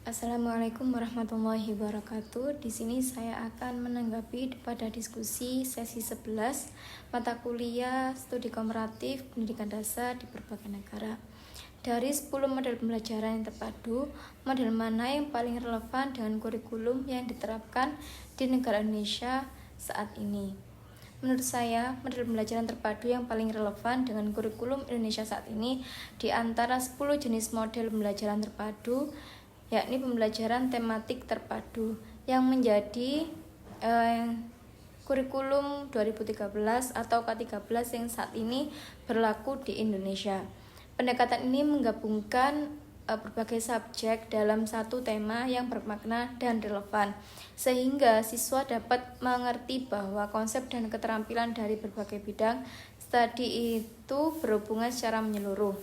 Assalamualaikum warahmatullahi wabarakatuh. Di sini saya akan menanggapi pada diskusi sesi 11 mata kuliah studi komparatif pendidikan dasar di berbagai negara. Dari 10 model pembelajaran yang terpadu, model mana yang paling relevan dengan kurikulum yang diterapkan di negara Indonesia saat ini? Menurut saya, model pembelajaran terpadu yang paling relevan dengan kurikulum Indonesia saat ini di antara 10 jenis model pembelajaran terpadu, yakni pembelajaran tematik terpadu yang menjadi kurikulum 2013 atau K13 yang saat ini berlaku di Indonesia. Pendekatan ini menggabungkan berbagai subjek dalam satu tema yang bermakna dan relevan, sehingga siswa dapat mengerti bahwa konsep dan keterampilan dari berbagai bidang studi itu berhubungan secara menyeluruh.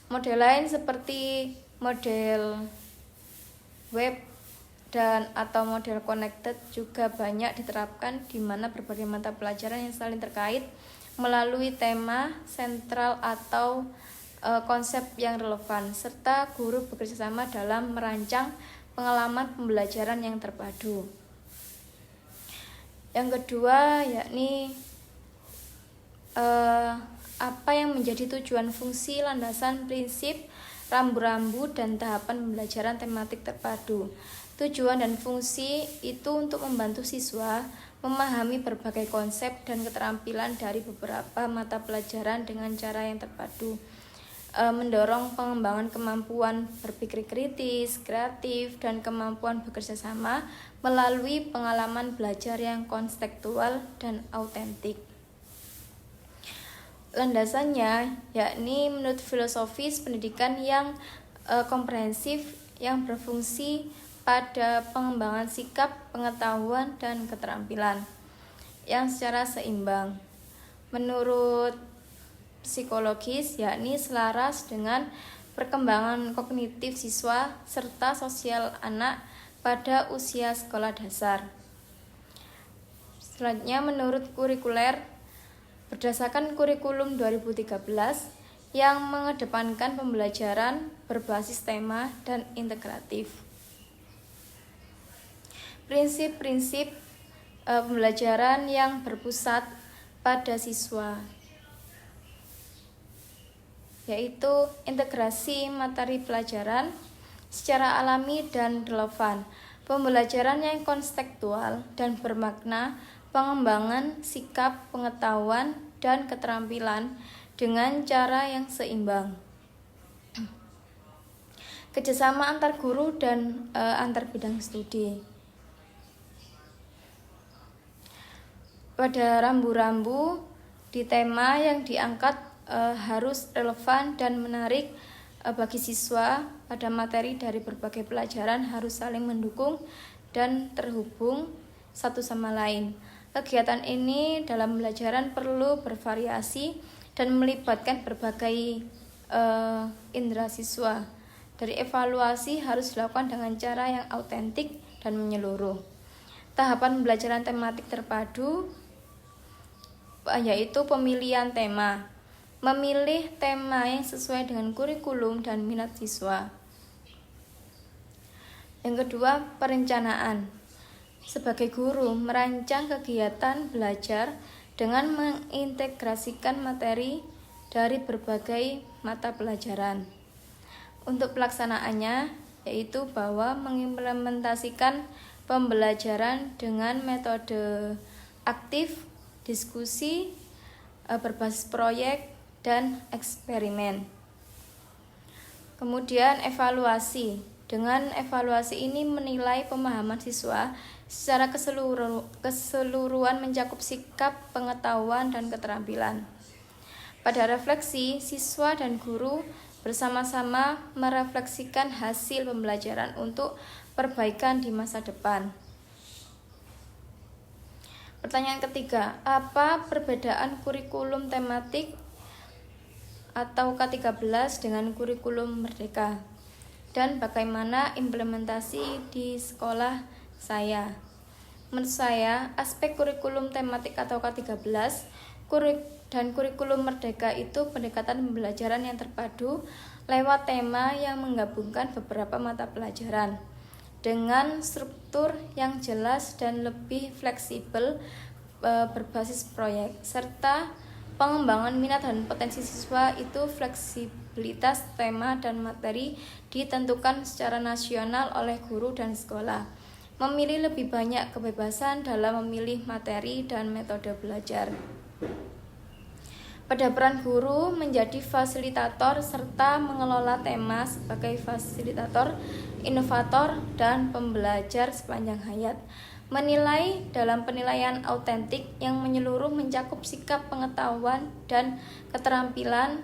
Model lain seperti model web dan atau model connected juga banyak diterapkan, di mana berbagai mata pelajaran yang saling terkait melalui tema sentral atau konsep yang relevan, serta guru bekerja sama dalam merancang pengalaman pembelajaran yang terpadu. Yang kedua yakni apa yang menjadi tujuan, fungsi, landasan, prinsip, rambu-rambu, dan tahapan pembelajaran tematik terpadu. Tujuan dan fungsi itu untuk membantu siswa memahami berbagai konsep dan keterampilan dari beberapa mata pelajaran dengan cara yang terpadu, mendorong pengembangan kemampuan berpikir kritis, kreatif, dan kemampuan bekerja sama melalui pengalaman belajar yang konstekstual dan autentik. Landasannya yakni menurut filosofis pendidikan yang komprehensif yang berfungsi pada pengembangan sikap, pengetahuan, dan keterampilan yang secara seimbang. Menurut psikologis yakni selaras dengan perkembangan kognitif siswa serta sosial anak pada usia sekolah dasar. Selanjutnya menurut kurikuler, berdasarkan kurikulum 2013 yang mengedepankan pembelajaran berbasis tema dan integratif. Prinsip-prinsip pembelajaran yang berpusat pada siswa, yaitu integrasi materi pelajaran secara alami dan relevan, pembelajaran yang konstekstual dan bermakna, pengembangan sikap, pengetahuan, dan keterampilan dengan cara yang seimbang, kerjasama antar guru dan antar bidang studi. Pada rambu-rambu di tema yang diangkat harus relevan dan menarik bagi siswa. Pada materi dari berbagai pelajaran harus saling mendukung dan terhubung satu sama lain. Kegiatan ini dalam pembelajaran perlu bervariasi dan melibatkan berbagai indera siswa. Dari evaluasi harus dilakukan dengan cara yang autentik dan menyeluruh. Tahapan pembelajaran tematik terpadu yaitu pemilihan tema. Memilih tema yang sesuai dengan kurikulum dan minat siswa. Yang kedua, perencanaan. Sebagai guru, merancang kegiatan belajar dengan mengintegrasikan materi dari berbagai mata pelajaran. Untuk pelaksanaannya, yaitu bahwa mengimplementasikan pembelajaran dengan metode aktif, diskusi, berbasis proyek, dan eksperimen. Kemudian evaluasi. Dengan evaluasi ini menilai pemahaman siswa secara keseluruhan mencakup sikap, pengetahuan, dan keterampilan. Pada refleksi, siswa dan guru bersama-sama merefleksikan hasil pembelajaran untuk perbaikan di masa depan. Pertanyaan ketiga, apa perbedaan kurikulum tematik atau K13 dengan kurikulum merdeka? Dan bagaimana implementasi di sekolah saya? Menurut saya, aspek kurikulum tematik atau K13 dan kurikulum merdeka itu pendekatan pembelajaran yang terpadu lewat tema yang menggabungkan beberapa mata pelajaran. dengan struktur yang jelas dan lebih fleksibel berbasis proyek, serta pengembangan minat dan potensi siswa. Itu fleksibilitas tema dan materi ditentukan secara nasional oleh guru dan sekolah, memilih lebih banyak kebebasan dalam memilih materi dan metode belajar. Pada peran guru menjadi fasilitator serta mengelola tema sebagai fasilitator, inovator, dan pembelajar sepanjang hayat. Menilai dalam penilaian autentik yang menyeluruh mencakup sikap, pengetahuan, dan keterampilan.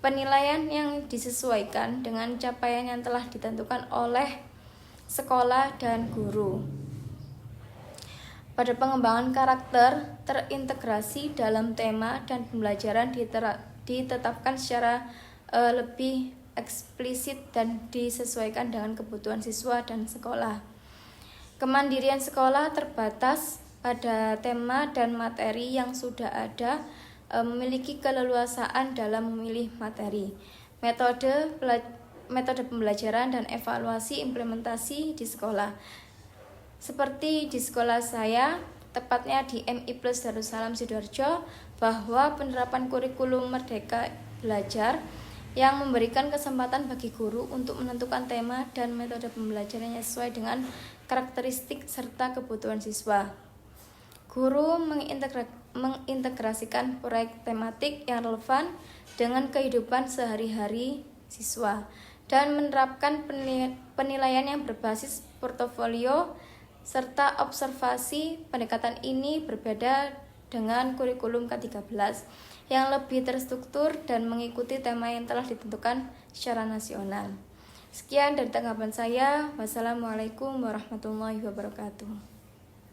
Penilaian yang disesuaikan dengan capaian yang telah ditentukan oleh sekolah dan guru. Pada pengembangan karakter, terintegrasi dalam tema dan pembelajaran ditetapkan secara lebih eksplisit dan disesuaikan dengan kebutuhan siswa dan sekolah. Kemandirian sekolah terbatas pada tema dan materi yang sudah ada, memiliki keleluasaan dalam memilih materi, metode pembelajaran, dan evaluasi implementasi di sekolah. Seperti di sekolah saya, tepatnya di MI Plus Darussalam Sidoarjo, bahwa penerapan kurikulum Merdeka Belajar yang memberikan kesempatan bagi guru untuk menentukan tema dan metode pembelajaran yang sesuai dengan karakteristik serta kebutuhan siswa. Guru mengintegrasikan proyek tematik yang relevan dengan kehidupan sehari-hari siswa dan menerapkan penilaian yang berbasis portofolio serta observasi. Pendekatan ini berbeda dengan kurikulum K13 yang lebih terstruktur dan mengikuti tema yang telah ditentukan secara nasional. Sekian dari tanggapan saya. Wassalamualaikum warahmatullahi wabarakatuh.